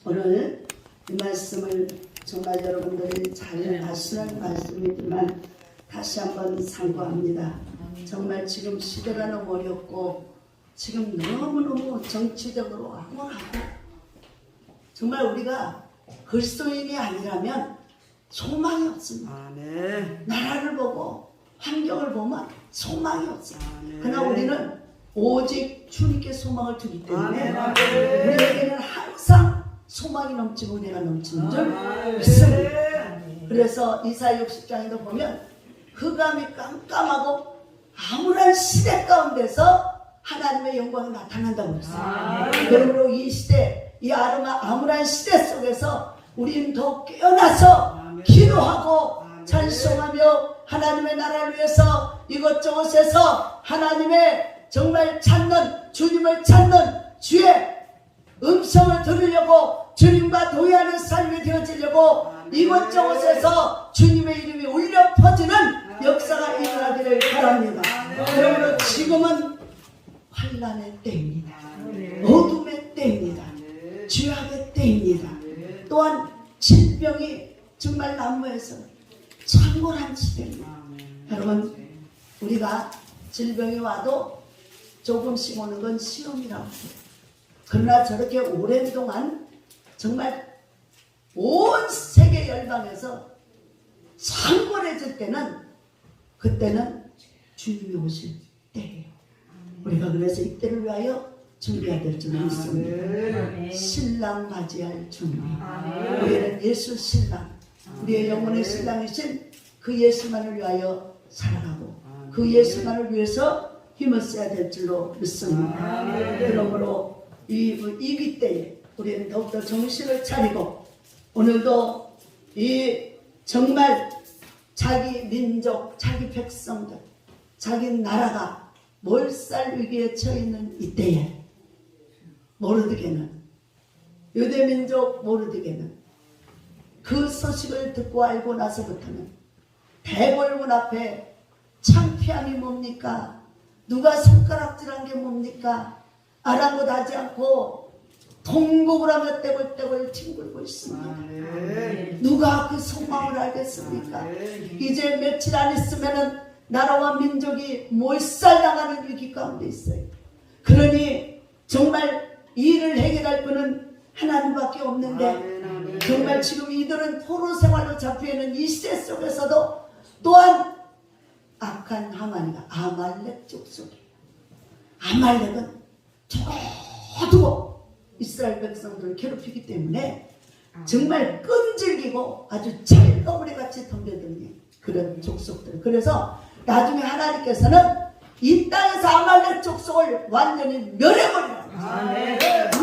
오늘 이 말씀을 정말 여러분들이 잘 아시는 말씀이지만 다시 한번 상고합니다. 정말 지금 시대가 너무 어렵고 지금 너무너무 정치적으로 암울하고 정말 우리가 그리스도인이 아니라면 소망이 없습니다. 아멘. 나라를 보고 환경을 보면 소망이 없어요. 아멘. 그러나 우리는 오직 주님께 소망을 두기 때문에 아멘. 우리에게는 항상 소망이 넘치고 은혜가 넘치는 줄 믿습니다. 그래서 이사야 60장에도 보면 흑암이 깜깜하고 암울한 시대 가운데서 하나님의 영광이 나타난다고 했어요. 그러므로 이 시대, 이 암울한 시대 속에서 우리는 더 깨어나서 기도하고 찬송하며 하나님의 나라를 위해서 이것저것에서 하나님의 정말 찾는, 주님을 찾는 주의 음성을 들으려고 주님과 동의하는 삶이 되어지려고 이것저것에서 주님의 이름이 울려 퍼지는 역사가 일어나기를 바랍니다. 그러므로 지금은 환난의 때입니다. 어둠의 때입니다. 죄악의 때입니다. 또한 질병이 정말 난무해서 창궐한 시대입니다. 여러분, 우리가 질병이 와도 조금씩 오는 건 시험이라고 해요. 그러나 저렇게 오랜 동안 정말 온 세계 열방에서 창궐해질 때는, 그때는 주님이 오실 때예요. 우리가 그래서 이때를 위하여 준비해야 될 줄 믿습니다. 신랑 맞이할 준비. 우리는 예수 신랑, 우리의 영혼의 신랑이신 그 예수만을 위하여 살아가고 그 예수만을 위해서 힘을 써야 될 줄로 믿습니다. 그러므로 이 위기 때에 우리는 더욱더 정신을 차리고 오늘도 이 정말 자기 민족, 자기 백성들, 자기 나라가 몰살 위기에 처해 있는 이때에 모르드게는, 유대민족 모르드게는 그 소식을 듣고 알고 나서부터는 대궐문 앞에 창피함이 뭡니까? 누가 손가락질한 게 뭡니까? 아랑곳하지 않고 통곡을 하며 떼굴떼굴 뒹굴고 있습니다. 누가 그 소망을 알겠습니까? 이제 며칠 안 있으면은 나라와 민족이 몰살당하는 위기 가운데 있어요. 그러니 정말 이 일을 해결할 분은 하나님밖에 없는데 정말 지금 이들은 포로 생활로 잡혀있는 이 시대 속에서도 또한 악한 하만이가 아말렉 족속이에요. 아말렉은 두고 이스라엘 백성들을 괴롭히기 때문에 정말 끈질기고 아주 찰거머리같이 덤벼드는 그런 족속들. 그래서 나중에 하나님께서는 이 땅에서 아말렉 족속을 완전히 멸해버리라고.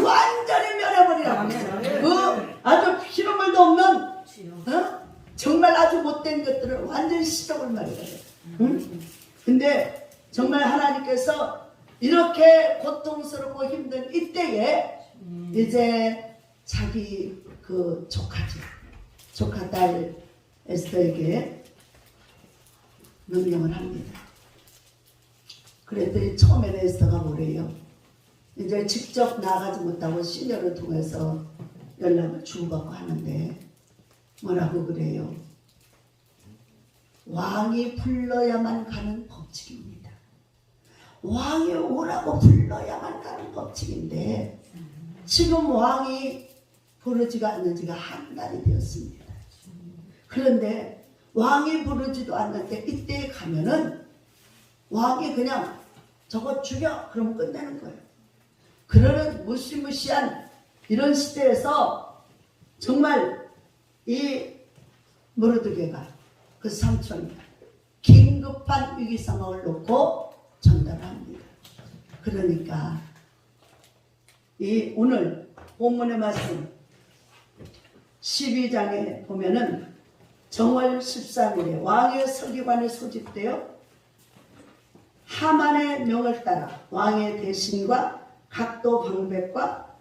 완전히 멸해버리라고. 그 아주 피눈물도 없는 정말 아주 못된 것들을 완전히 시적을 말이거든요. 근데 정말 하나님께서 이렇게 고통스럽고 힘든 이때에 이제 자기 그 조카 딸 에스더에게 명령을 합니다. 그랬더니 처음에는 에스더가 뭐래요? 이제 직접 나가지 못하고 시녀를 통해서 연락을 주고받고 하는데 뭐라고 그래요? 왕이 불러야만 가는 법칙입니다. 왕이 오라고 불러야만 가는 법칙인데 지금 왕이 부르지가 않는 지가 한 달이 되었습니다. 그런데 왕이 부르지도 않는데 이때에 가면은 왕이 그냥 저거 죽여 그러면 끝내는 거예요. 그러는 무시무시한 이런 시대에서 정말 이 모르드게가 그 삼촌이 긴급한 위기 상황을 놓고 전달합니다. 그러니까 이 오늘 본문의 말씀 12장에 보면은 정월 13일에 왕의 서기관에 소집되어 하만의 명을 따라 왕의 대신과 각도 방백과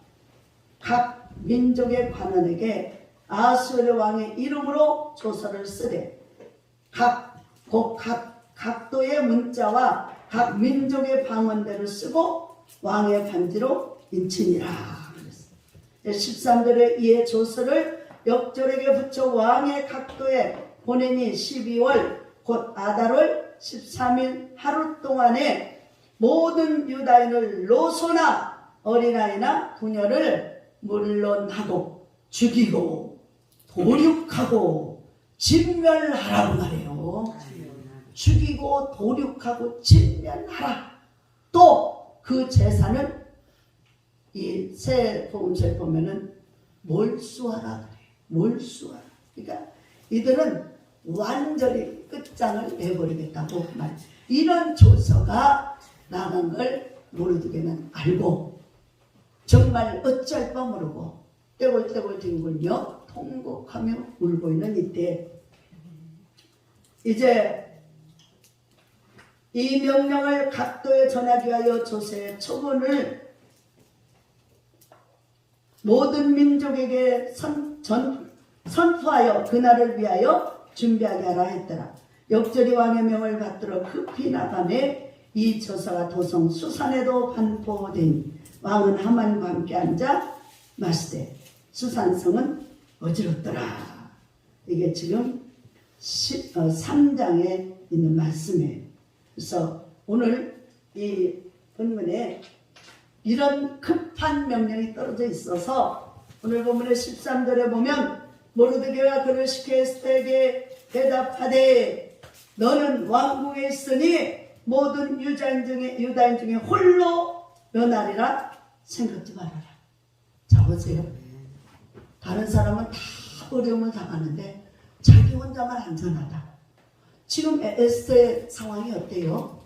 각 민족의 관원에게 아수르 왕의 이름으로 조서를 쓰되 각도의 문자와 각 민족의 방언대로 쓰고 왕의 반지로 인치니라. 13절에 이에 조서를 역졸에게 붙여 왕의 각도에 보내니 12월 곧 아달월 13일 하루 동안에 모든 유다인을 노소나 어린아이나 부녀를 물론하고 죽이고 도륙하고 진멸하라고 말해요. 죽이고 도륙하고 진멸하라. 또 그 제사는 이 새 복음서에 보면은 몰수하라 그래. 몰수하라. 그러니까 이들은 완전히 끝장을 내버리겠다고 말. 이런 조서가 나간 걸 모르드게는 알고 정말 어쩔 바 모르고 떼굴떼굴 뒹굴며 통곡하며 울고 있는 이때 이제 이 명령을 각도에 전하기 위하여 조세의 초본을 모든 민족에게 선포하여 그날을 위하여 준비하게 하라 했더라. 역절이 왕의 명을 받들어 급히 나가매 이 조서가 도성 수산에도 반포되니 왕은 하만과 함께 앉아 마시되 수산성은 어지럽더라. 이게 지금 3장에 있는 말씀이에요. 그래서 오늘 이 본문에 이런 급한 명령이 떨어져 있어서 오늘 본문의 13절에 보면 모르드게가 그를 시켜 에스더에게 대답하되 너는 왕궁에 있으니 모든 유다인 중에 홀로 면하리라 생각지 말아라. 자 보세요. 다른 사람은 다 어려움을 당하는데 자기 혼자만 안전하다. 지금 에스더의 상황이 어때요?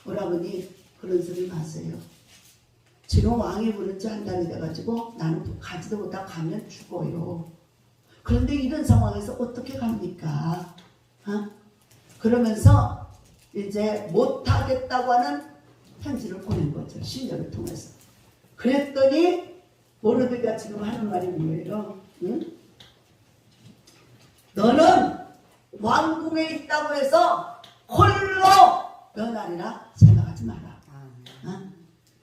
오라버니 그런 소리 마세요. 지금 왕이 부른 지 한 달이 돼가지고 나는 가지도 못하고 가면 죽어요. 그런데 이런 상황에서 어떻게 갑니까? 그러면서 이제 못하겠다고 하는 편지를 보낸 거죠. 신녀를 통해서. 그랬더니 모르드게가 지금 하는 말이 뭐예요? 응? 너는 왕궁에 있다고 해서 홀로 면하리라 생각하지 마라.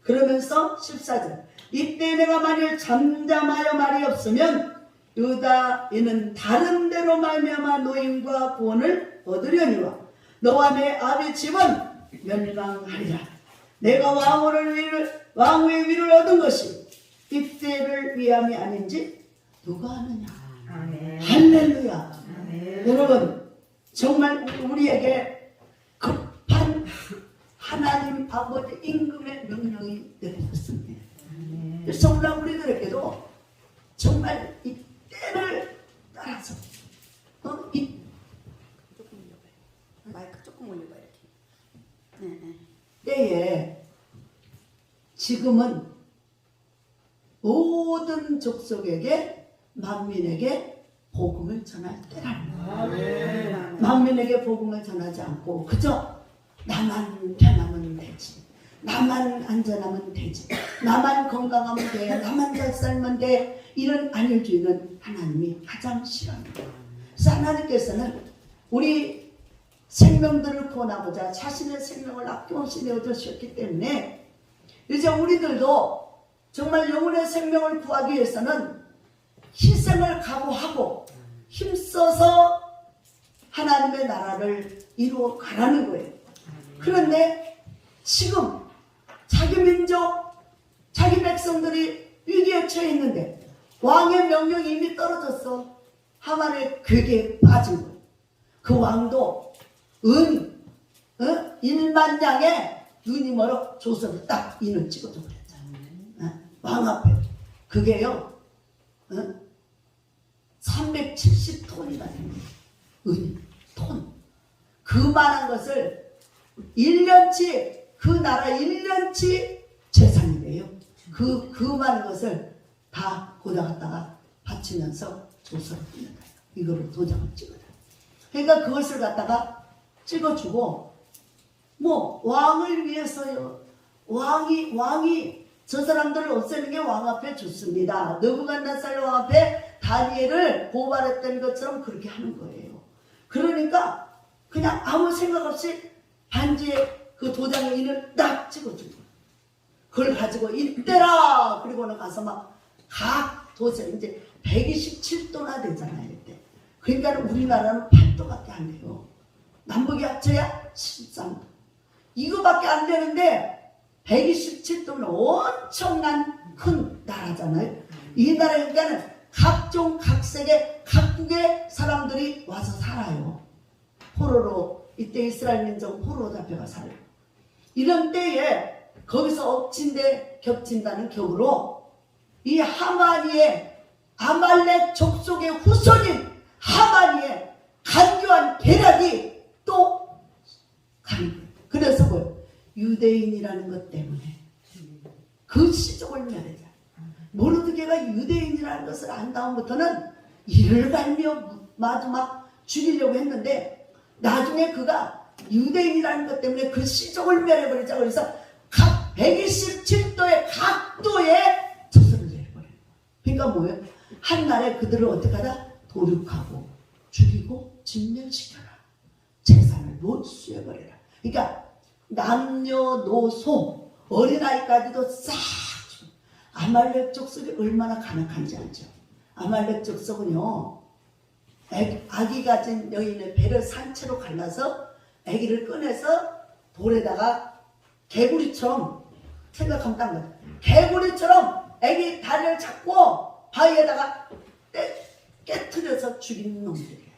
그러면서 14절 이때 내가 만일 잠잠하여 말이 없으면 유다인은 다른 데로 말미암아 노임과 구원을 얻으려니와 너와 내 아비 집은 멸망하리라. 내가 왕후의 위를 얻은 것이 이때를 위함이 아닌지 누가 아느냐. 아멘. 할렐루야. 아멘. 여러분 정말 우리에게 급한 하나님 아버지 임금의 명령이 내려졌습니다. 그래서 우리들에게도 정말 이 때를 따라서 이 마이크 조금 올려봐 이렇게. 때에 지금은 모든 족속에게 만민에게 복음을 전할 때라는 거예요. 만민에게 복음을 전하지 않고 그저 나만 편하면 되지, 나만 안전하면 되지, 나만 건강하면 돼, 나만 잘 살면 돼, 이런 안일주의는 하나님이 가장 싫어합니다. 그래서 하나님께서는 우리 생명들을 구원하고자 자신의 생명을 아낌없이 내어주셨기 때문에 이제 우리들도 정말 영혼의 생명을 구하기 위해서는 희생을 각오하고 힘써서 하나님의 나라를 이루어 가라는 거예요. 그런데 지금 자기 민족, 자기 백성들이 위기에 처해 있는데 왕의 명령이 이미 떨어졌어. 하만의 괴계에 빠진 거예요. 그 왕도 1만 양의 눈이 멀어 조서를 딱 인을 찍어줘 그랬잖아요. 왕 앞에. 그게요 370톤이나 됩니다. 톤. 그만한 것을 1년치 그 나라 1년치 재산이 돼요. 그 많은 것을 다 거기다 갖다가 바치면서 조서를 뿌는 거예요. 이거를 도장을 찍어라. 그러니까 그것을 갖다가 찍어주고 뭐 왕을 위해서요. 왕이 저 사람들을 없애는 게 왕 앞에 좋습니다. 느부갓네살 왕 앞에 다니엘을 고발했던 것처럼 그렇게 하는 거예요. 그러니까 그냥 아무 생각 없이 반지에 그 도장의 인을 딱 찍어준 거예요. 그걸 가지고 이때라 그리고는 가서 막 각 도장 이제 127도나 되잖아요. 이때. 그러니까 우리나라는 8도밖에 안 돼요. 남북이 합쳐야 13도. 이거밖에 안 되는데 127도는 엄청난 큰 나라잖아요. 이 나라니까는 각종 각색의 각국의 사람들이 와서 살아요. 포로로 이때 이스라엘 민족 포로로 잡혀가 살아요. 이런 때에 거기서 엎친데 겹친다는 격으로 이 하마니의 아말렉 족속의 후손인 하마니의 간교한 계략이 또 가는 거예요. 그래서 뭐예요? 유대인이라는 것 때문에 그 시족을 멸해자. 모르드게가 유대인이라는 것을 안 다음부터는 이를 갈며 마주 막 죽이려고 했는데 나중에 그가 유대인이라는 것 때문에 그 시족을 멸해버리자. 그래서 각 127도의 각도의 조서를 내려버려요. 그러니까 뭐예요? 한날에 그들을 어떻게 하다? 도륙하고 죽이고 진멸시켜라. 재산을 몰수해버려라. 그러니까 남녀노소 어린아이까지도 싹 죽여. 아말렉 족속이 얼마나 간악한지 알죠? 아말렉 족속은요 아기 가진 여인의 배를 산채로 갈라서 아기를 꺼내서 돌에다가 개구리처럼 생각하면 딱 맞아. 개구리처럼 아기 다리를 잡고 바위에다가 깨트려서 죽이는 놈들이에요.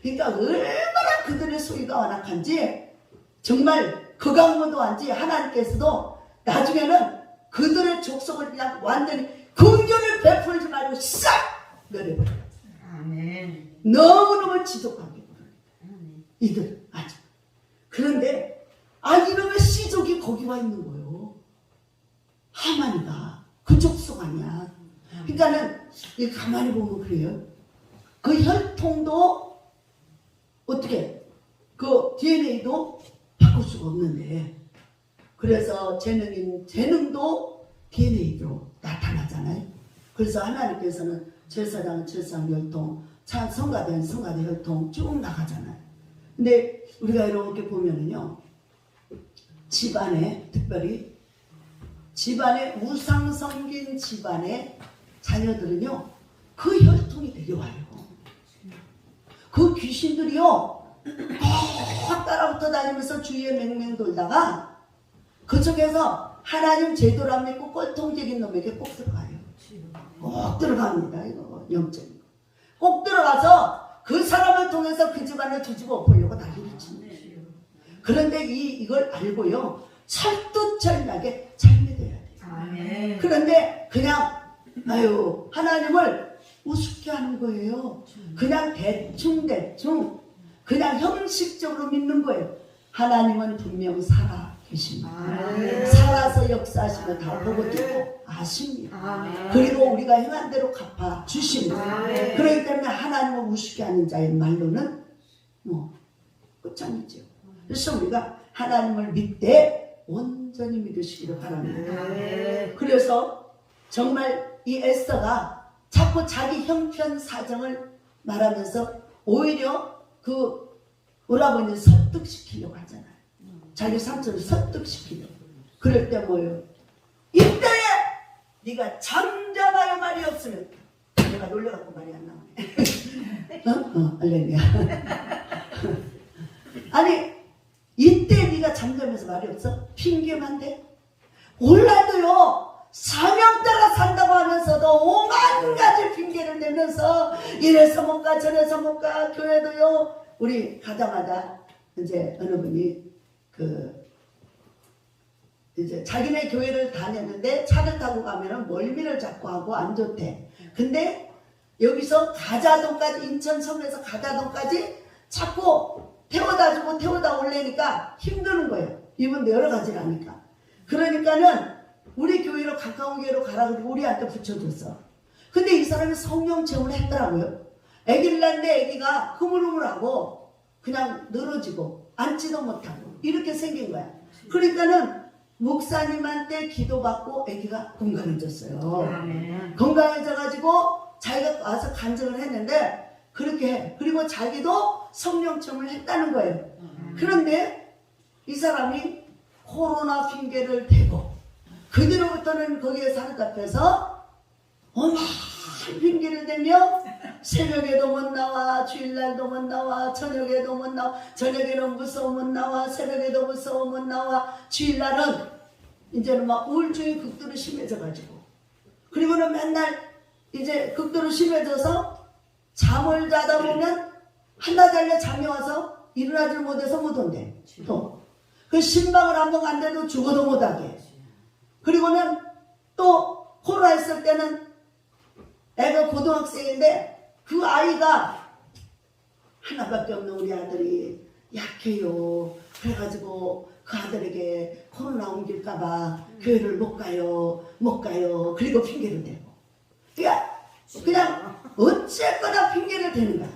그러니까 얼마나 그들의 소유가 완악한지 정말 극악무도한지 하나님께서도 나중에는 그들의 족속을 그냥 완전히 긍휼을 베풀지 말고 싹 내려버려요. 아멘. 너무너무 지독하게 이들 아직. 그런데 이놈의 씨족이 거기 와 있는 거예요. 하만이가 그 족속 아니야. 그러니까는 가만히 보면 그래요. 그 혈통도 어떻게 그 DNA도 바꿀 수가 없는데, 그래서 재능도 DNA로 나타나잖아요. 그래서 하나님께서는 제사장은 제사장 혈통, 성가대는 성가대 혈통 쭉 나가잖아요. 근데 우리가 이렇게 보면은요, 집안에 특별히 집안에 우상 섬긴 집안의 자녀들은요 그 혈통이 내려와요. 그 귀신들이요 확 따라붙어 다니면서 주위에 맹맹 돌다가 그쪽에서 하나님 제도를 안 믿고 꼴통적인 놈에게 꼭 들어가요. 꼭 들어갑니다. 이거 영적인 거. 꼭 들어가서 그 사람을 통해서 그 집안을 뒤집어 엎으려고 난리를 칩니다. 그런데 이걸 알고요 철두철미하게 잘 믿어야 돼요. 아멘. 그런데 그냥 하나님을 우습게 하는 거예요. 그냥 대충 그냥 형식적으로 믿는 거예요. 하나님은 분명 살아 계십니다. 아멘. 살아서 역사하시면 다 보고 듣고 아십니다. 아멘. 그리고 우리가 행한 대로 갚아 주십니다. 아멘. 그렇기 때문에 하나님을 우습게 하는 자의 말로는 끝장이죠. 그래서 우리가 하나님을 믿되 온전히 믿으시기를 바랍니다. 아멘. 그래서 정말 이 에스더가 자꾸 자기 형편 사정을 말하면서 오히려 그 오라버니를 설득시키려고 하잖아요. 자기 삼촌을 설득시키려고. 그럴 때 뭐예요? 이때에 네가 잠잠하여 말이 없으면, 내가 놀려갖고 말이 안 나오네. 할렐루야. 아니 이때 네가 잠잠해서 말이 없어? 핑계만 대? 올라도요 사명 따라 산다고 하면서도 오만 가지 핑계를 내면서 이래서 못 가 저래서 못 가. 교회도요 우리 가자마자 이제 어느 분이 이제 자기네 교회를 다녔는데 차를 타고 가면은 멀미를 자꾸 하고 안 좋대. 근데 여기서 가자동까지, 인천 서울에서 가자동까지 자꾸 태워다 주고 태워다 올래니까 힘드는 거예요. 이분도 여러 가지를 하니까. 그러니까는 우리 교회로 가까운 교회로 가라 그러고 우리한테 붙여줬어. 근데 이 사람이 성령 체험을 했더라고요. 아기를 낳는데 아기가 흐물흐물하고 그냥 늘어지고 앉지도 못하고 이렇게 생긴 거야. 그러니까는 목사님한테 기도받고 아기가 건강해졌어요. 아멘. 건강해져가지고 자기가 와서 간증을 했는데 그렇게 해. 그리고 자기도 성령 체험을 했다는 거예요. 그런데 이 사람이 코로나 핑계를 대고 그 뒤로부터는 거기에 사로잡혀서 어마한 핑계를 대며 새벽에도 못 나와, 주일날도 못 나와, 저녁에도 못 나와, 저녁에는 무서워 못 나와, 새벽에도 무서워 못 나와, 주일날은 이제는 막 우울증이 극도로 심해져가지고, 그리고는 맨날 이제 극도로 심해져서 잠을 자다 보면 한나절에 잠이 와서 일어나질 못해서 못 온대. 또 그 신방을 한 번 간데도 죽어도 못하게. 그리고는 또 코로나 있을 때는 애가 고등학생인데 그 아이가 하나밖에 없는 우리 아들이 약해요. 그래가지고 그 아들에게 코로나 옮길까봐 교회를 못 가요. 그리고 핑계를 대고. 그냥 어쨌거나 핑계를 대는 거야.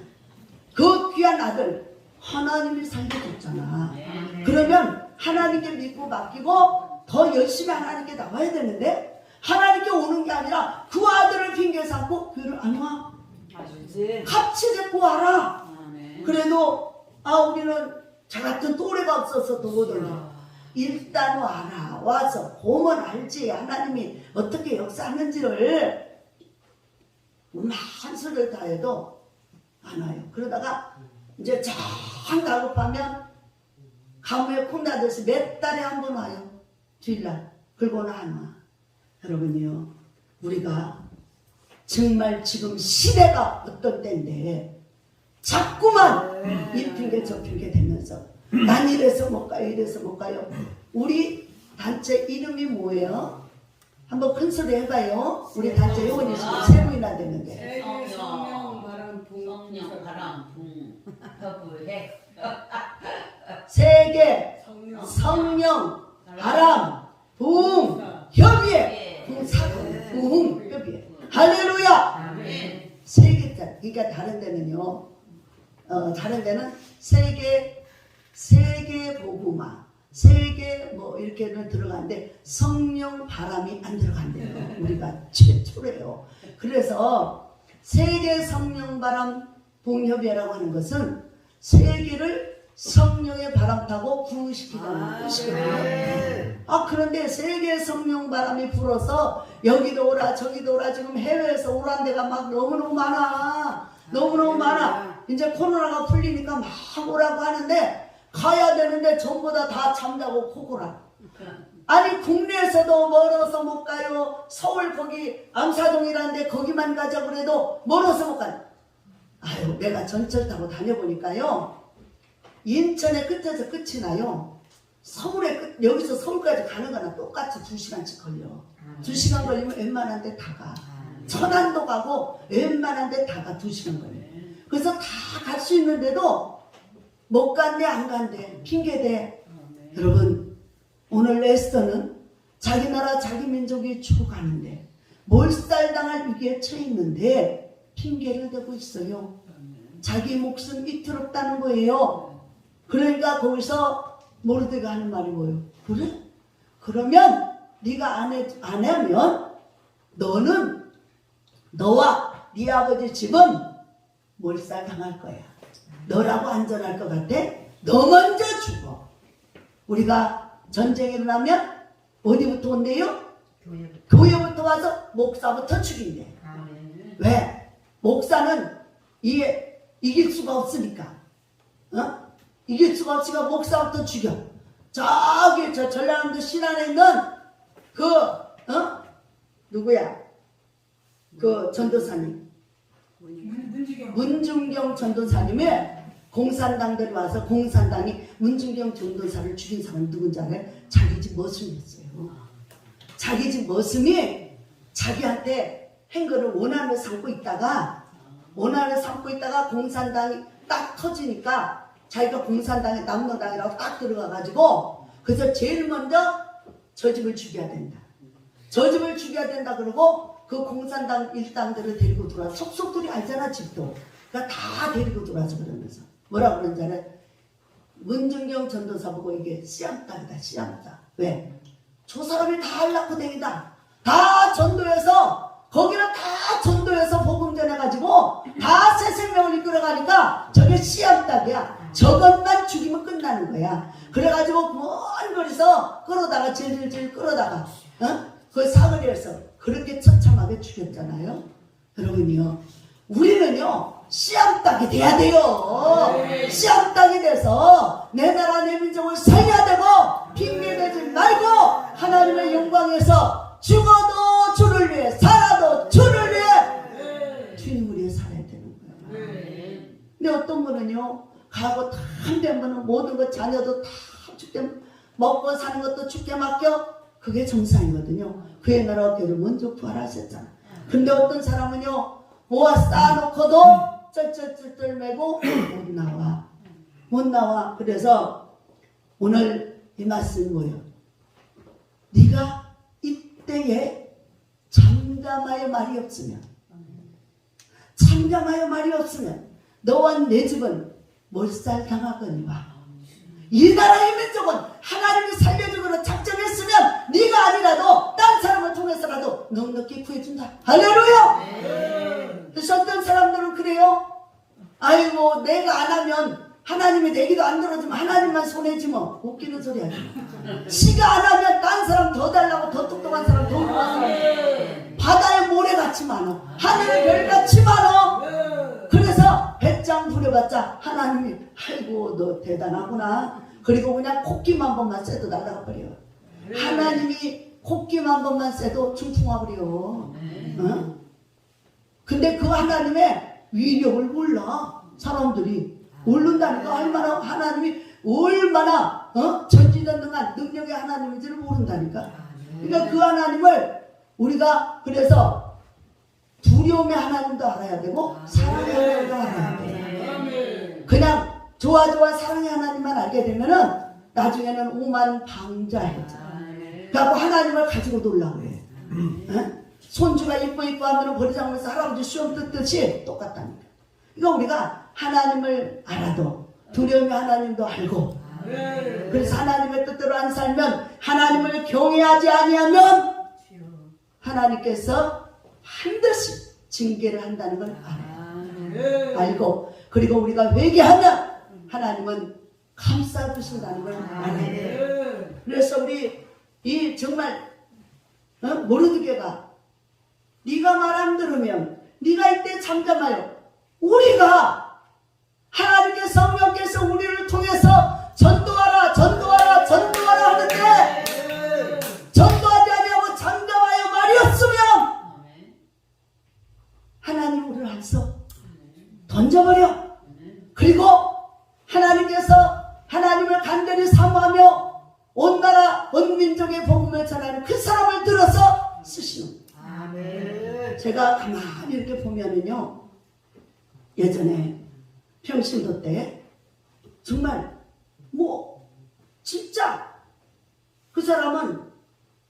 그 귀한 아들 하나님이 살려줬잖아. 그러면 하나님께 믿고 맡기고 더 열심히 하나님께 나와야 되는데 하나님께 오는 게 아니라 그 아들을 핑계 삼고 교회를 안 와. 같이 데리고 와라. 그래도 우리는 저 같은 또래가 없어서 못 오네. 일단 와라. 와서 보면 알지. 하나님이 어떻게 역사하는지를 한 수를 다해도 안 와요. 그러다가 이제 정 다급하면 가뭄에 콩나듯이 몇 달에 한 번 와요. 주일날. 그러고는 안 와. 여러분이요, 우리가 정말 지금 시대가 어떤 때인데 자꾸만 이 핑계 저 핑계 대면서 난 이래서 못 가요, 이래서 못 가요. 우리 단체 이름이 뭐예요? 한번 큰 소리 해봐요. 우리 단체 회원이 지금 3분이나 되는데. 세계 성령 바람 붕 성령 바람 붕 협의회 세계 성령 성령 바람 붕 협의회 붕사금 붕 협의회. 할렐루야. 아멘. 세계자. 그러니까 다른 데는요, 다른 데는 세계 복음화, 세계 뭐 이렇게는 들어가는데 성령 바람이 안 들어간대요. 우리가 최초래요. 그래서 세계 성령 바람 붕협회라고 하는 것은 세계를 성령의 바람 타고 부으시키자는 뜻이거든요. 그런데 세계 성령 바람이 불어서 여기도 오라 저기도 오라, 지금 해외에서 오란 데가 막 너무너무 많아. 너무너무 많아. 이제 코로나가 풀리니까 막 오라고 하는데 가야 되는데 전부 다 잠자고 코고라. 아니 국내에서도 멀어서 못 가요. 서울 거기 암사동이라는데 거기만 가자고 그래도 멀어서 못 가요. 아유, 내가 전철 타고 다녀보니까요, 인천의 끝에서 끝이 나요. 서울의 끝, 여기서 서울까지 가는 거나 똑같이 2시간씩 걸려. 2시간 걸리면 웬만한 데 다 가. 천안도 가고 웬만한 데 다 가. 2시간 걸려. 그래서 다 갈 수 있는데도 못 간대 안 간대 핑계대. 여러분, 오늘 에스더는 자기 나라 자기 민족이 죽어가는데 몰살당할 위기에 처해 있는데 핑계를 대고 있어요. 자기 목숨 위태롭다는 거예요. 그러니까 거기서 모르드가 하는 말이 뭐예요? 그래? 그러면 네가 안 하면 너는, 너와 네 아버지 집은 몰살당할 거야. 너라고 안전할 것 같아? 너 먼저 죽어. 우리가 전쟁이 일어나면 어디부터 온대요? 교회부터 와서 목사부터 죽인대. 왜? 목사는 이길 수가 없으니까. 이길 수가 없으니까 목사부터 죽여. 저기 저 전라남도 신안에 있는 누구야? 그 전도사님. 문중경 전도사님의 공산당들이 와서 공산당이 문중경 전도사를 죽인 사람이 누군지 알아요? 자기 집 머슴이었어요. 자기 집 머슴이 자기한테 한 거를 원한을 삼고 있다가 공산당이 딱 터지니까 자기가 공산당에 남노당이라고 딱 들어가가지고 그래서 제일 먼저 저 집을 죽여야 된다. 저 집을 죽여야 된다 그러고 그 공산당 일당들을 데리고 들어와. 속속들이 알잖아 집도. 그러니까 다 데리고 들어와서 그러면서 뭐라 그런지 알아요? 문중경 전도사 보고 이게 씨암닭이다 씨암닭. 왜? 저 사람이 다 할라고 댕이다. 다 전도해서 거기는 다 전도해서 복음 전해가지고 다 새 생명을 이끌어가니까 저게 씨암닭이야. 저것만 죽이면 끝나는 거야. 그래가지고 먼 거리서 끌어다가 질질질 끌어다가 그 사거리에서 그렇게 처참하게 죽였잖아요. 여러분이요, 우리는요 씨암닭이 돼야 돼요. 씨암닭이 돼서 내 나라 내 민족을 살려야 되고 핑계대지 말고 하나님의 영광에서 죽어도 주를 위해 살아도 주를 위해 주님을 위해 살아야 되는 거예요. 근데 어떤 분은요 가고 다 한대면 모든 것 자녀도 다 죽게 먹고 사는 것도 죽게 맡겨. 그게 정상이거든요. 그의 나라 교를 먼저 부활하셨잖아. 근데 어떤 사람은요 모아 쌓아놓고도 쩔쩔쩔쩔 매고 못 나와. 그래서 오늘 이 말씀이 뭐예요? 네가 이때에 잠잠하여 말이 없으면 너와 내 집은 몰살당하거니와 이 나라의 민족은 하나님이 살려주기로 작정했으면 네가 아니라도 딴 사람을 통해서라도 넉넉히 구해준다. 할렐루야. 그래서 어떤 사람들은 그래요. 아이고 내가 안 하면 하나님이 내 기도 안 들어주면 하나님만 손해지 뭐. 웃기는 소리 하지 마. 지가 안 하면 딴 사람 더 달라고 더 똑똑한 사람 더 좋아하는 사람 바다에 모래같이 많아. 하늘에 별같이 많아. 그래서 100장 부려봤자 하나님이 아이고 너 대단하구나. 그리고 그냥 콧기만 번만 쐬도 날아가 버려. 하나님이 콧기만 한 번만 쐬도 중풍화 버려. 어? 근데 그 하나님의 위력을 몰라. 사람들이 모른다니까. 얼마나 하나님이 얼마나 전지전능한 능력의 하나님인지를 모른다니까. 그러니까 그 하나님을 우리가 그래서 두려움의 하나님도 알아야 되고 사랑의 하나님도 알아야 돼. 그냥 좋아 사랑의 하나님만 알게 되면은 나중에는 오만방자해져. 그래갖고 하나님을 가지고 놀라고 해. 손주가 이뻐 하면 버리장면서 할아버지 시험 뜯듯이 똑같다니까. 그러니까 우리가 하나님을 알아도 두려움의 하나님도 알고, 그래서 하나님의 뜻대로 안 살면, 하나님을 경외하지 아니하면 하나님께서 반드시 징계를 한다는 걸 알아요. 알고, 그리고 우리가 회개하면 하나님은 감싸주신다는 걸 알아요. 그래서 우리 이 정말 모르드게가 네가 말 안 들으면 네가 이때 잠잠하여, 우리가 하나님께 성령께서 우리를 통해서 전도하라 하는데 전도하지 아니하고 잠잠하여 말이었으면 하나님 우리를 안서 던져버려. 그리고 하나님께서 하나님을 간절히 사모하며 온 나라 온 민족의 복음을 전하는 그 사람을 들어서 쓰시는. 제가 가만히 이렇게 보면은요, 예전에 평신도 때 정말 진짜 그 사람은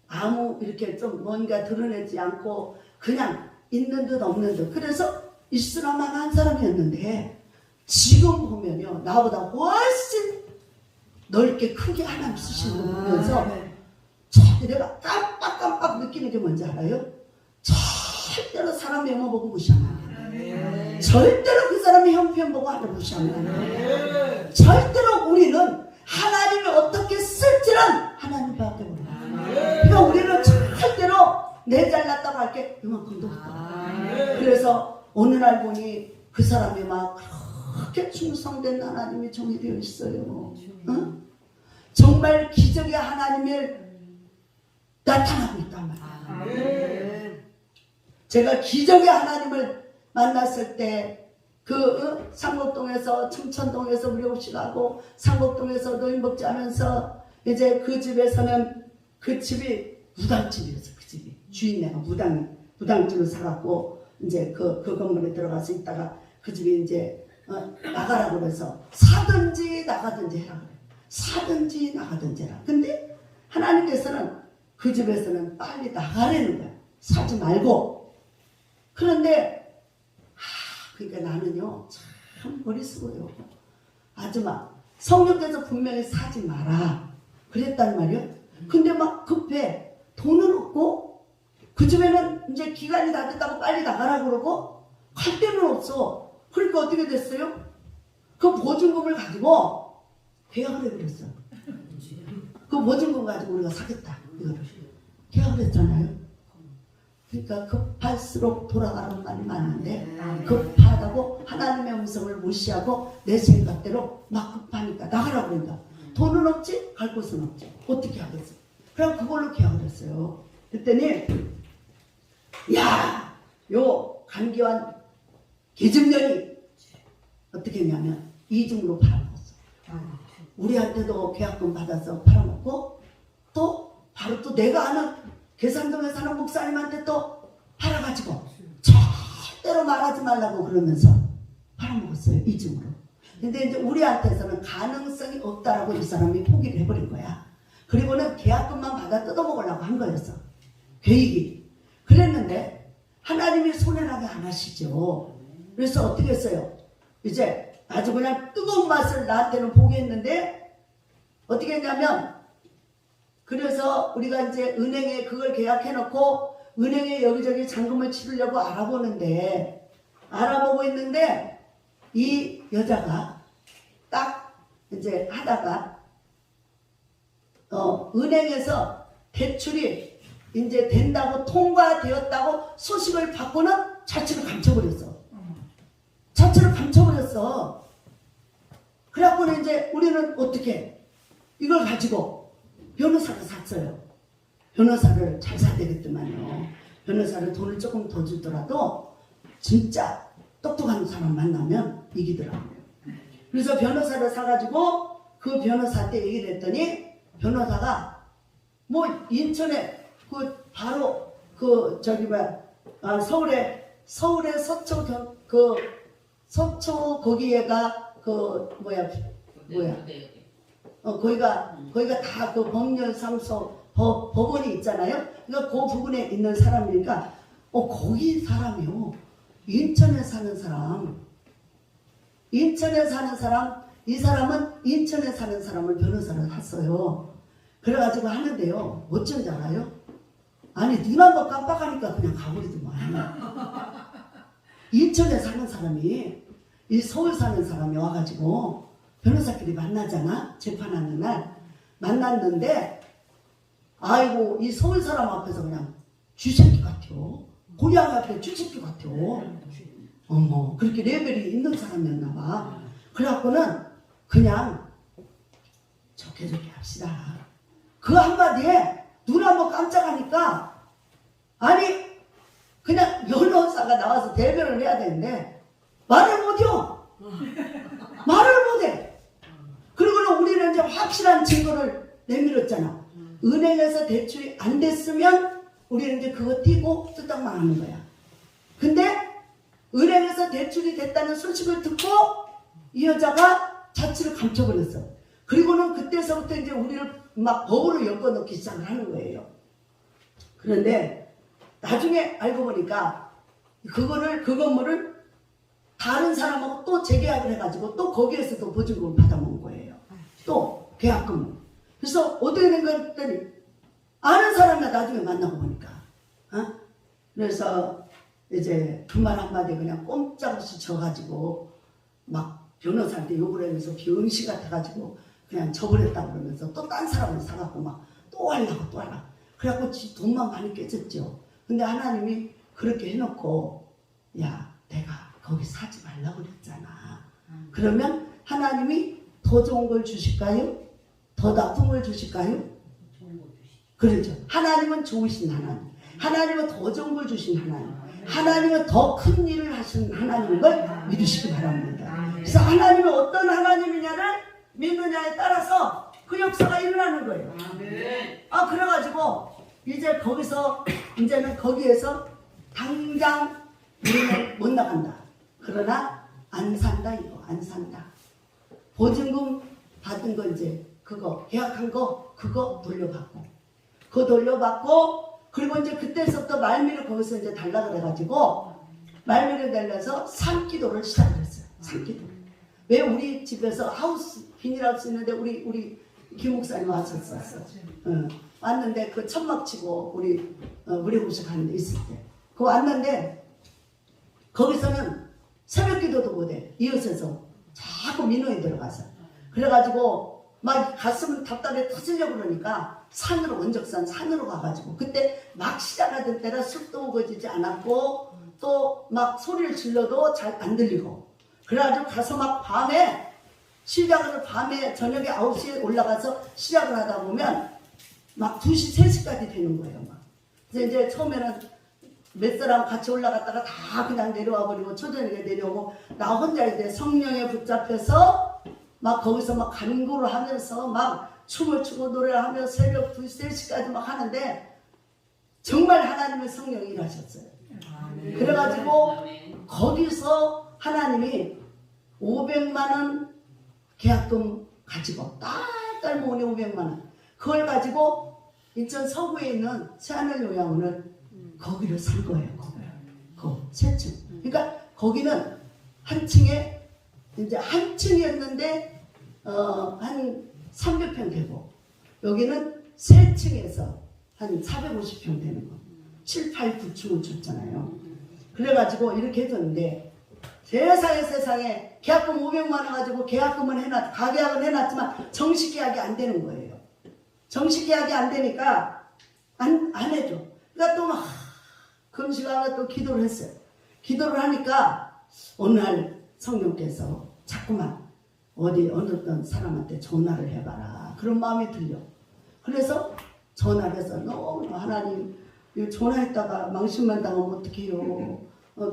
아무 이렇게 좀 뭔가 드러내지 않고 그냥 있는 듯 없는 듯, 그래서 이슬람만한 사람이었는데 지금 보면요 나보다 훨씬 넓게 크게 하나님 쓰시는 거 보면서 내가 깜빡 느끼는 게 뭔지 알아요? 절대로 사람 외모 보고 무시하면 안 돼. 절대로 그 사람의 형편 보고 하나 무시하면 안 돼. 절대로 우리는 하나님이 어떻게 쓸지는 하나님밖에 몰라. 그러니까 우리는 절대로 내 잘났다고 할 게 이만큼도 없다. 그래서 어느 날 보니 그 사람이 막 그렇게 충성된 하나님이 정리되어 있어요. 응? 정말 기적의 하나님이 나타나고 있단 말이에요. 제가 기적의 하나님을 만났을 때 그 상곡동에서 충천동에서 우리 없이 가고 상곡동에서 노인 복지하면서 이제 그 집에서는 그 집이 무당집이었어. 그 집이 주인네가 무당집을 사갖고 이제 그 건물에 들어가서 있다가 그 집이 이제 나가라고 그래서 사든지 나가든지 해라 그래. 사든지 나가든지 해라. 근데 하나님께서는 그 집에서는 빨리 나가라는 거야. 사지 말고. 그런데 그러니까 나는요 참 머리 쓰고요. 아줌마 성령께서 분명히 사지 마라 그랬단 말이요. 근데 막 급해. 돈은 없고 그 집에는 이제 기간이 다 됐다고 빨리 나가라 그러고 갈 데는 없어. 그러니까 어떻게 됐어요? 그 보증금을 가지고 계약을 해버렸어. 그 보증금 가지고 우리가 사겠다 이거를 계약을 했잖아요. 그러니까 급할수록 돌아가는 말이 많은데 급하다고 하나님의 음성을 무시하고 내 생각대로 막 급하니까 나가라고 그러니까 돈은 없지 갈 곳은 없지 어떻게 하겠어. 그럼 그걸로 계약을 했어요. 그랬더니 요 간기환 계집년이 어떻게 했냐면 이중으로 팔아먹었어. 우리한테도 계약금 받아서 팔아먹고 또 바로 또 내가 아는 계산동에 사는 목사님한테 또 팔아가지고 절대로 말하지 말라고 그러면서 팔아먹었어요. 이중으로. 근데 이제 우리한테서는 가능성이 없다라고 이 사람이 포기를 해버린 거야. 그리고는 계약금만 받아 뜯어먹으려고 한 거였어. 계획이. 그랬는데 하나님이 손해나게 안 하시죠. 그래서 어떻게 했어요? 이제 아주 그냥 뜨거운 맛을 나한테는 보게 했는데 어떻게 했냐면 그래서 우리가 이제 은행에 그걸 계약해놓고 은행에 여기저기 잔금을 치르려고 알아보고 있는데 이 여자가 딱 이제 하다가 은행에서 대출이 이제 된다고 통과되었다고 소식을 받고는 자취를 감춰버렸어. 자체를 감춰버렸어. 그래갖고는 이제 우리는 어떻게 이걸 가지고 변호사를 샀어요. 변호사를 잘 사야 되겠더만요. 변호사를 돈을 조금 더 주더라도 진짜 똑똑한 사람 만나면 이기더라고요. 그래서 변호사를 사가지고 그 변호사한테 얘기를 했더니 거기다가 뭐 인천에 그 바로 그 저기 뭐야 서울에 서초 거기에가 그 뭐야 거기가 다 그 법률사무소 법원이 있잖아요. 그러니까 그 부분에 있는 사람이니까 거기 사람이요. 인천에 사는 사람, 이 사람은 인천에 사는 사람을 변호사를 샀어요. 그래가지고 하는데요. 어쩐지 알아요? 아니 눈 한번 깜빡하니까 그냥 가버리더만. 인천에 사는 사람이 이 서울 사는 사람이 와가지고 변호사끼리 만나잖아. 재판하는 날 만났는데 아이고 이 서울 사람 앞에서 그냥 쥐새끼 같아요. 고향 앞에 쥐새끼 같아요. 어머 그렇게 레벨이 있는 사람이었나 봐. 그래갖고는 그냥 좋게 합시다. 그 한마디에 눈 한번 깜짝하니까 아니 그냥 변호사가 나와서 대변을 해야 되는데 말을 못해요. 말을 못해. 그리고는 우리는 이제 확실한 증거를 내밀었잖아. 은행에서 대출이 안 됐으면 우리는 이제 그거 띄고 뚜딱만 하는 거야. 근데 은행에서 대출이 됐다는 소식을 듣고 이 여자가 자취를 감춰버렸어. 그리고는 그때서부터 이제 우리를 막 법으로 엮어넣기 시작을 하는 거예요. 그런데 나중에 알고 보니까 그 건물을 다른 사람하고 또 재계약을 해가지고 또 거기에서도 보증금을 받아먹은 거예요. 또 계약금을. 그래서 어떻게 된 거야 했더니 아는 사람이나 나중에 만나고 보니까 그래서 이제 그 말 한마디 그냥 꼼짝없이 져가지고 막 변호사한테 욕을 하면서 병시 같아가지고 그냥 져버렸다고 그러면서 또 딴 사람을 사갖고 막 또 하려고 그래갖고 돈만 많이 깨졌죠. 근데 하나님이 그렇게 해놓고 야 내가 거기 사지 말라고 그랬잖아. 그러면 하나님이 더 좋은 걸 주실까요? 더 나쁜 걸 주실까요? 그렇죠. 하나님은 좋으신 하나님. 하나님은 더 좋은 걸 주신 하나님. 하나님은 더 큰 일을 하시는 하나님인 걸 믿으시기 바랍니다. 그래서 하나님이 어떤 하나님이냐를 믿느냐에 따라서 그 역사가 일어나는 거예요. 그래가지고 이제는 거기에서 당장 우리는 못 나간다. 그러나 안 산다 이거 안 산다. 보증금 받은 거 이제 그거 계약한 거 그거 돌려받고 그리고 이제 그때서부터 말미를 거기서 이제 달라 그래가지고 말미를 달라서 산기도를 시작을 했어요. 산기도. 왜 우리 집에서 비닐하우스 있는데 우리 김 목사님 왔었어. 왔는데 그 천막 치고 우리 구식 하는 데 있을 때 그거 왔는데 거기서는 새벽 기도도 못해. 이웃에서 자꾸 민원이 들어가서 그래가지고 막 가슴은 답답해 터지려고 그러니까 원적산 산으로 가가지고 그때 막 시작하던 때라 숲도 우거지지 않았고 또 막 소리를 질러도 잘 안 들리고 그래가지고 가서 막 밤에 저녁에 9시에 올라가서 시작을 하다 보면 막 2시, 3시까지 되는 거예요. 막. 그래서 이제 처음에는 몇 사람 같이 올라갔다가 다 그냥 내려와 버리고 초저녁에 내려오고 나 혼자 이제 성령에 붙잡혀서 막 거기서 막 간구를 하면서 막 춤을 추고 노래를 하며 새벽 2시, 3시까지 막 하는데 정말 하나님의 성령이 일하셨어요. 그래가지고 거기서 하나님이 500만 원 계약금 가지고 딸 모으니 500만 원 그걸 가지고 인천 서구에 있는 새하늘 요양원을 거기를 산 거예요. 그 세 층. 그러니까 거기는 한 층에 이제 한 층이었는데 한 300평 되고 여기는 세 층에서 한 450평 되는 거. 7, 8, 9층을 줬잖아요. 그래가지고 이렇게 해줬는데 세상에 계약금 500만 원 가지고 가계약은 해놨지만 정식 계약이 안 되는 거예요. 정식 계약이 안 되니까 안 해줘. 그러니까 또 막 금식하고 또 기도를 했어요. 기도를 하니까 어느 날 성령께서 자꾸만 어디 어느 어떤 사람한테 전화를 해봐라 그런 마음이 들려. 그래서 전화를 해서 너무 하나님 전화했다가 망신만 당하면 어떡해요.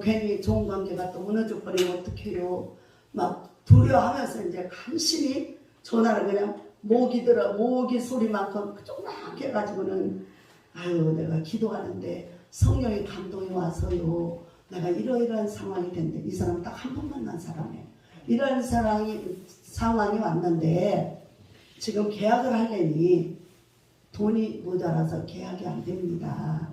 괜히 좋은 관계가 또 무너져 버리면 어떡해요. 막 두려워하면서 이제 간신히 전화를 그냥 모기 소리만큼 조그맣게 해가지고는 아유 내가 기도하는데 성령의 감동이 와서요 내가 이러이러한 상황이 됐는데 이 사람 딱 한 번 만난 사람이에요. 이런 상황이 왔는데 지금 계약을 하려니 돈이 모자라서 계약이 안 됩니다.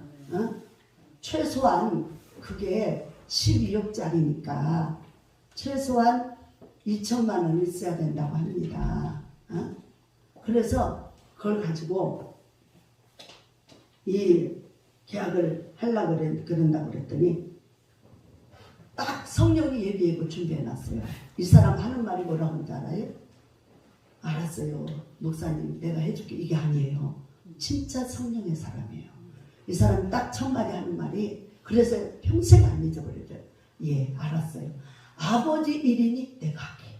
최소한 그게 12억짜리니까 최소한 2천만 원 있어야 된다고 합니다. 그래서 그걸 가지고 이 계약을 하려고 그런다고 그랬더니 딱 성령이 예비하고 준비해놨어요. 이 사람 하는 말이 뭐라고 하는지 알아요? 알았어요. 목사님 내가 해줄게. 이게 아니에요. 진짜 성령의 사람이에요. 이 사람 딱 첫 마디 하는 말이 그래서 평생 안 잊어버려요. 예 알았어요. 아버지 일이니 내가 할게요.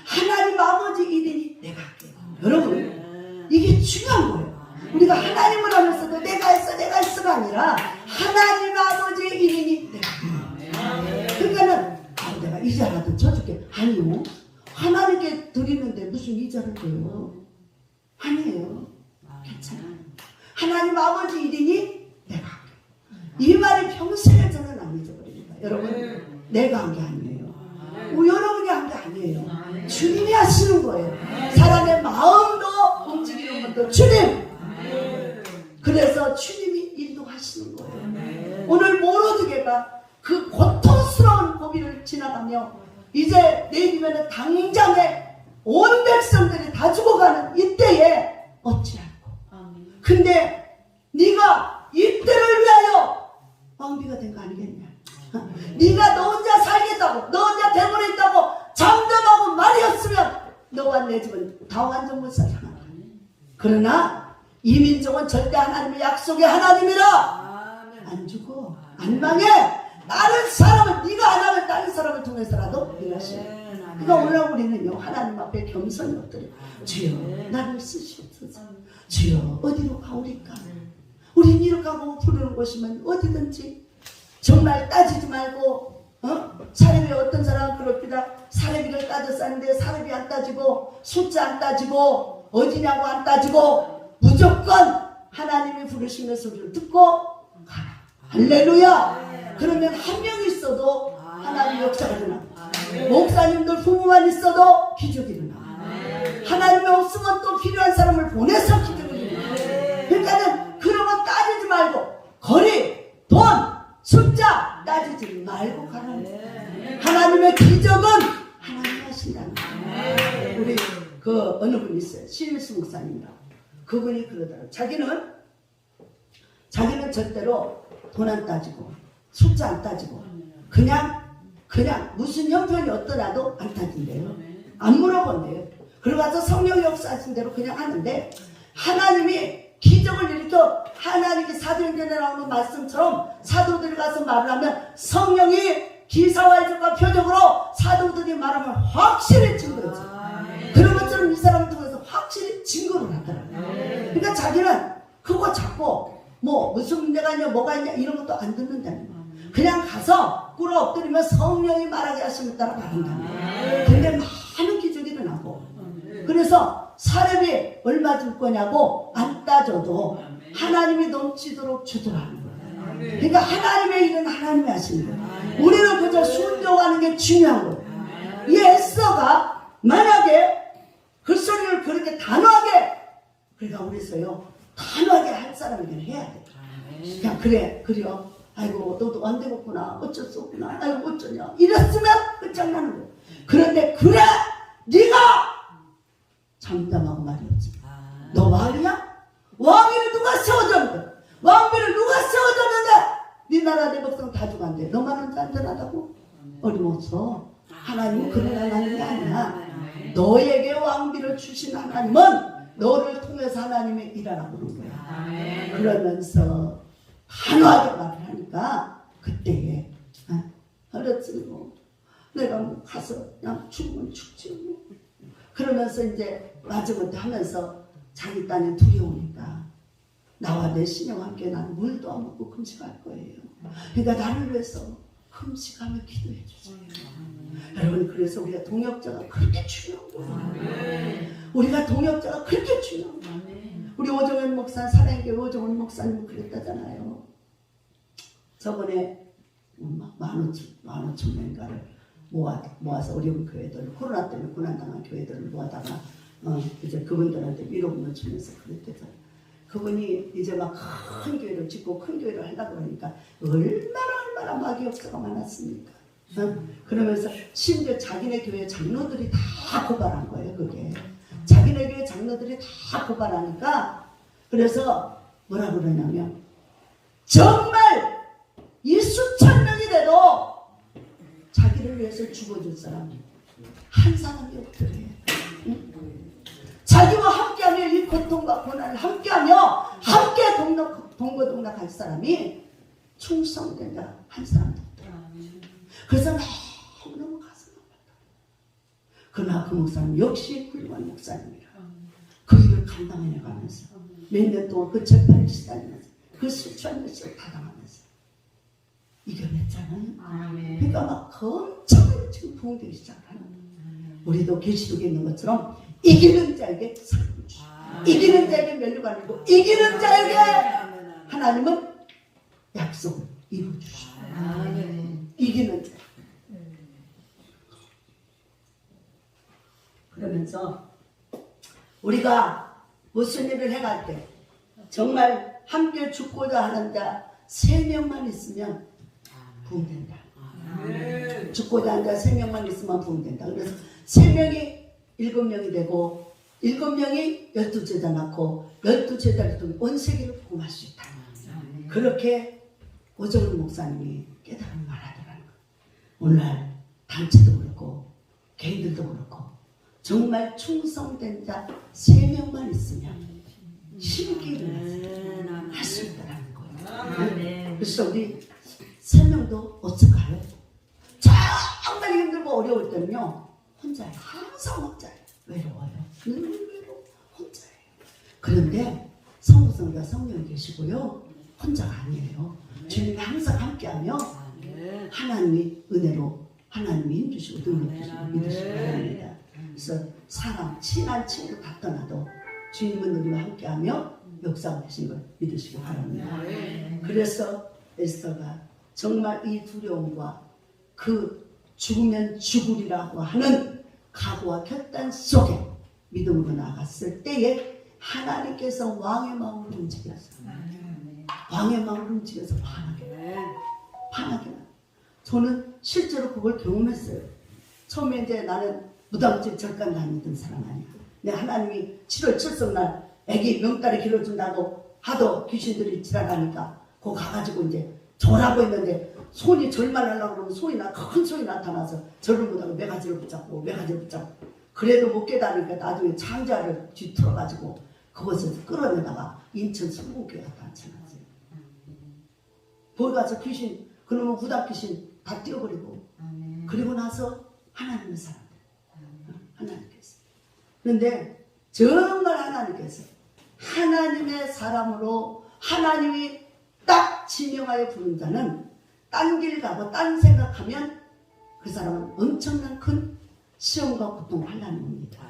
하나님 아버지 일이니 내가 할게요. 여러분 이게 중요한 거예요. 우리가 하나님을 하면서도 내가 했어가 아니라 하나님 아버지 일이니 내가 할게요. 그러니까는 내가 이자라도 쳐줄게. 아니요. 하나님께 드리는데 무슨 이자를 줘요. 아니에요. 괜찮아요. 하나님 아버지 일이니 내가 할게요. 이 말이 평생에 저는 안 잊어버립니다. 여러분 내가 한 게 아니에요. 여러분이 한 게 아니에요. 주님이 하시는 거예요. 사람의 마음도 움직이는 것도 주님. 그래서 주님이 인도하시는 거예요. 오늘 모로드게가 그 고통스러운 고비를 지나가며 이제 내일이면 당장에 온 백성들이 다 죽어가는 이때에 어찌할꼬. 근데 네가 이때를 위하여 왕비가 된 거 아니겠냐. 네가 너 혼자 살겠다고 너 혼자 대본했다고 잠잠하고 말이었으면 너와 내 집은 다 완전 못 살잖아. 그러나 이 민족은 절대 하나님의 약속의 하나님이라 안 죽어 안 망해. 다른 사람은 네가 안 하면 다른 사람을 통해서라도 일하시오. 그러니까 오늘 우리는요 하나님 앞에 겸손히 엎드려 주여 나를 쓰시옵소서. 주여 어디로 가오리까. 우린 이렇게 하고 부르는 곳이면 어디든지 정말 따지지 말고 사례비 어떤 사람은 그럽니다. 사례비를 따져 싸는데 사례비 안 따지고 숫자 안 따지고 어디냐고 안 따지고 무조건 하나님이 부르시는 소리를 듣고 가라. 할렐루야. 그러면 한 명 있어도 하나님 역사가 일어나. 목사님들 부부만 있어도 기적이 일어나. 하나님이 없으면 또 필요한 사람을 보내서 기적이 일어나. 그러니까는 그런 거 따지지 말고 거리, 돈, 숫자 따지지 말고 가라는. 하나님의 기적은 하나님 하신다는. 우리 그 어느 분 있어요. 신일수 목사님이라고. 그분이 그러더라고요. 자기는 절대로 돈 안 따지고 숫자 안 따지고 그냥 무슨 형편이 어떠나도 안 따진대요. 안 물어본대요. 그러고 가서 성령이 역사하신 대로 그냥 하는데 하나님이 기적을 일으켜 하나님이 사도행전에 나오는 말씀처럼 사도들이 가서 말을 하면 성령이 기사와 이적과 표적으로 사도들이 말하면 확실히 증거지. 그런 것처럼 이 사람을 통해서 확실히 증거를 하더라고요. 그러니까 자기는 그거 잡고 뭐 무슨 문제가 있냐 뭐가 있냐 이런 것도 안 듣는다는 거예요. 그냥 가서 꿇어 엎드리면 성령이 말하게 하시면 따라 받는다는 거예요. 근데 많은 기적이 일어나고 그래서 사례비 얼마 줄 거냐고 안 따져도 하나님이 넘치도록 주더라는 거예요. 그러니까 하나님의 일은 하나님이 하시는 거예요. 우리는 그저 순종하는 게 중요한 거예요. 이 에스더가 만약에 그 소리를 그렇게 단호하게 그러니까 우리서요 단호하게 할 사람에게는 해야 돼. 그냥 그래요. 아이고 너도 안 되겠구나 어쩔 수 없구나 아이고 어쩌냐 이랬으면 끝장나는 거예요. 그런데 그래 네가 잠잠하고 말이 없지. 너 왕이야? 왕위를 누가 세워줬는데 왕비를 누가 세워줬는데 네 나라 내 백성 다 죽었는데 너만은 짠짠하다고? 어림없어. 하나님은 그런 하나님이 아니야. 너에게 왕비를 주신 하나님은 너를 통해서 하나님의 일하라고 그런 거야. 그러면서 단호하게 말을 하니까 그때에 그렇지 뭐 내가 뭐 가서 그냥 죽으면 죽지 뭐. 그러면서 이제 마지못해 하면서 자기 딴에 두려우니까 나와 내 신령과 함께 난 물도 안 먹고 금식할 거예요. 그러니까 나를 위해서 금식하며 기도해 주세요. 여러분, 그래서 우리가 동역자가 그렇게 중요한 거예요. 우리가 동역자가 그렇게 중요한 거예요. 우리 오정현 목사, 사랑교회 오정현 목사님은 그랬다잖아요. 저번에 15,000명인가를 모아서 어려운 교회들, 코로나 때문에 고난당한 교회들을 모아다가 이제 그분들한테 위로금을 주면서 그랬대잖아요. 그분이 이제 막 큰 교회를 짓고 큰 교회를 하려고 그러니까 얼마나 마귀 역사가 많았습니까? 그러면서 심지어 자기네 교회 장로들이 다 고발한 거예요. 그게 자기네 교회 장로들이 다 고발하니까, 그래서 뭐라 그러냐면 정말 이 수천 명이 돼도 자기를 위해서 죽어줄 사람이 한 사람이 없더래. 자기와 함께하며 이 고통과 고난을 함께하며 함께 동거동락할 사람이 충성된 자 한 사람도 없더라. 그래서 너무너무 가슴 아팠다. 그러나 그 목사님 역시 훌륭한 목사님이라 그 일을 감당해가면서 몇 년 동안 그 재판에 시달리면서 그 수천 몇을 타당하면서 이겨냈잖아요. 그러니까 막 엄청 지금 부흥되기 시작하는 우리도 계시록에 있는 것처럼 이기는 자에게 상을 주시고 이기는 자에게 면류가 아니고 이기는 자에게 하나님은 약속을 이루어주시고 이기는 자. 그러면서 우리가 무슨 일을 해갈 때 정말 함께 죽고자 하는 자 3명만 있으면 부흥된다. 죽고자 하는 자 3명만 있으면 부흥된다. 그래서 3명이 7명이 되고 7명이 12제자 낳고 12제자를 통해 온 세계를 복음할 수 있다. 그렇게 오정훈 목사님이 깨달음을 말하더라는 거예요. 오늘날 단체도 그렇고 개인들도 그렇고 정말 충성된 자 3명만 있으면 힘기를 할 수 있다는 거예요. 그래서 우리 3명도 어떡해요? 정말 힘들고 어려울 때는요 혼자예요. 항상 혼자예요. 외로워요. 늘 외로워. 혼자예요. 그런데 성부성자 성령이 계시고요 혼자가 아니에요. 주님이 항상 함께하며 하나님이 은혜로 하나님이 힘주시고 능력 주시고 믿으시기 바랍니다. 그래서 사람, 친한 친구 다 떠나도 주님은 우리와 함께하며 역사하고 계신 걸 믿으시기 바랍니다. 그래서 에스더가 정말 이 두려움과 그 죽으면 죽으리라고 하는 각오와 결단 속에 믿음으로 나갔을 때에 하나님께서 왕의 마음을 움직였어요. 왕의 마음을 움직여서 반하게. 저는 실제로 그걸 경험했어요. 처음에 이제 나는 무당집 절간 다니던 사람 아니야. 근데 하나님이 7월 7석날 애기 명딸이 길어준다고 하도 귀신들이 지랄하니까 거 가가지고 이제 절하고 있는데 손이 절만 하려고 그러면 큰 손이 나타나서 절을 못하고 매가지를 붙잡고 그래도 못 깨달으니까 나중에 창자를 뒤틀어가지고 그것을 끌어내다가 인천 성공교회 갖다 앉혀놨어요. 거기 가서 귀신, 그러면 후닥 귀신 다 띄워버리고 그리고 나서 하나님의 사람들 하나님께서. 그런데 정말 하나님께서 하나님의 사람으로 하나님이 딱 지명하여 부른 자는 딴 길 가고 딴 생각하면 그 사람은 엄청난 큰 시험과 고통 환난이 옵니다.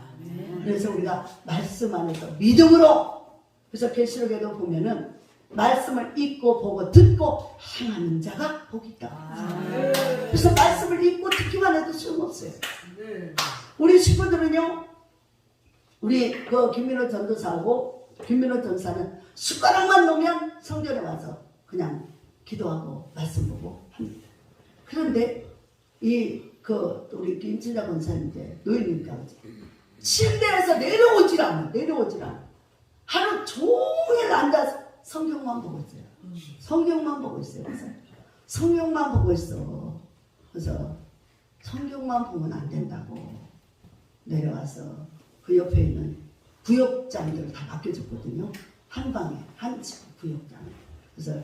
그래서 우리가 말씀 안에서 믿음으로, 그래서 계시록에도 보면은 말씀을 읽고 보고 듣고 행하는 자가 복이 있다. 그래서 말씀을 읽고 듣기만 해도 소용없어요. 우리 식구들은요, 우리 그 김민호 전도사하고 김민호 전사는 숟가락만 놓으면 성전에 와서 그냥 기도하고 말씀 보고 합니다. 그런데 우리 김진자 권사님인데 노인이니까 침대에서 내려오질 않아. 하루 종일 앉아서 성경만 보고 있어요. 그래서 성경만 보고 있어. 그래서 성경만 보면 안 된다고 내려와서 그 옆에 있는 구역장들을 다 맡겨줬거든요. 한 방에 한 친구 구역장. 그래서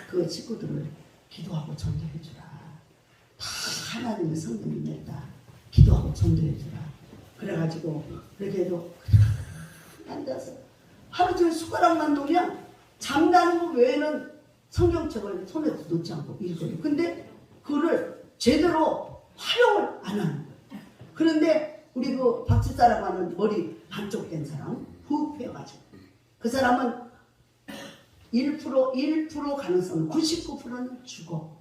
그 친구들을 기도하고 전도해주라. 다 하나님의 성령이 냈다. 기도하고 전도해주라. 그래가지고 그렇게 해도 앉아서 하루 종일 숟가락만 놓으면 잠자는 거 외에는 성경책을 손에 놓지 않고 읽어요. 근데 그거를 제대로 활용을 안 하는 거예요. 그런데 우리 그 박지사라고 하는 머리 반쪽 된 사람 부패해가지고 그 사람은 1% 가능성은 99%는 죽어.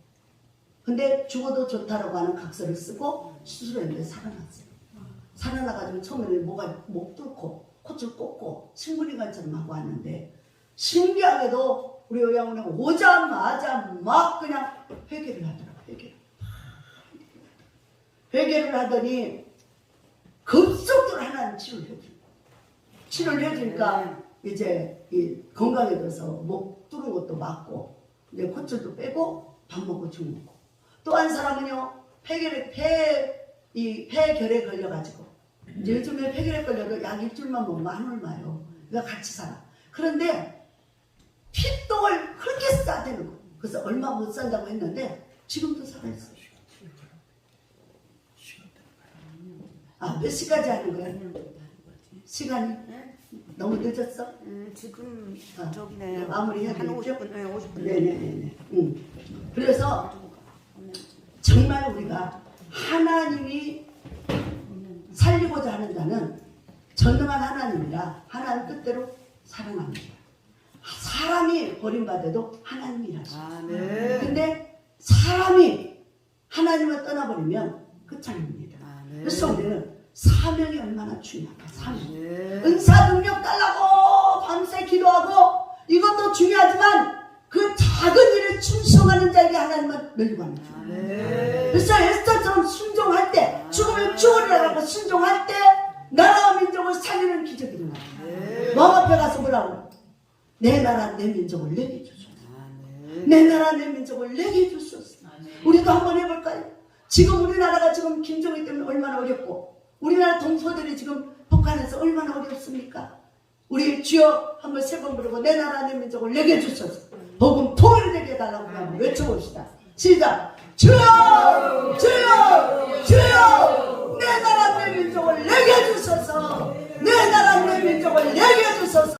근데 죽어도 좋다라고 하는 각서를 쓰고 수술했는데 살아났어요. 살아나가지고 처음에는 목 뚫고 콧줄 꽂고 신부리관처럼 하고 왔는데 신기하게도 우리 요양원에 오자마자 막 그냥 회개를 하더라고요. 회개를 하더니 급속도로 하나님 치료를 해주니까 이제 이 건강해져서 목 뚫은 것도 막고 이제 콧줄도 빼고 밥 먹고 죽 먹고 또 한 사람은요 폐결에 걸려가지고 이제 요즘에 폐결에 걸려도 약 일주일만 먹으면 안 옮아요. 그러니까 같이 살아. 그런데 피똥을 그렇게 싸대는 거. 그래서 얼마 못 산다고 했는데 지금도 살아있어요. 아, 몇 시까지 하는 거야? 시간이? 너무 늦었어? 지금 아, 저기네. 마무리 해야 한 되겠죠? 50분, 네, 50분. 네네네. 그래서 정말 우리가 하나님이 살리고자 하는 자는 전능한 하나님이라 하나님 뜻대로 살아납니다. 사람이 버림받아도 하나님이 일하시죠. 아, 네. 근데 사람이 하나님을 떠나버리면 끝장입니다. 아, 네. 그래서 우리는 사명이 얼마나 중요할까. 사명. 네. 은사 능력 달라고 밤새 기도하고 이것도 중요하지만 그 작은 일에 충성하는 자에게 하나님은 멸류관을 줘요. 아, 네. 그래서 에스더처럼 순종할 때 죽으면 죽으리라고 순종할 때 나라와 민족을 살리는 기적이 일어나요. 네. 왕 앞에 가서 뭐라고? 내 나라 내 민족을 내게 주소서. 아, 네. 내 나라 내 민족을 내게 주소서. 우리도 한번 해볼까요? 지금 우리나라가 지금 김정일 때문에 얼마나 어렵고 우리나라 동포들이 지금 북한에서 얼마나 어렵습니까? 우리 주여 한번 세 번 부르고 내 나라 내 민족을 내게 주소서. 복음 통일되게 해달라고 한번 외쳐봅시다. 시작. 주여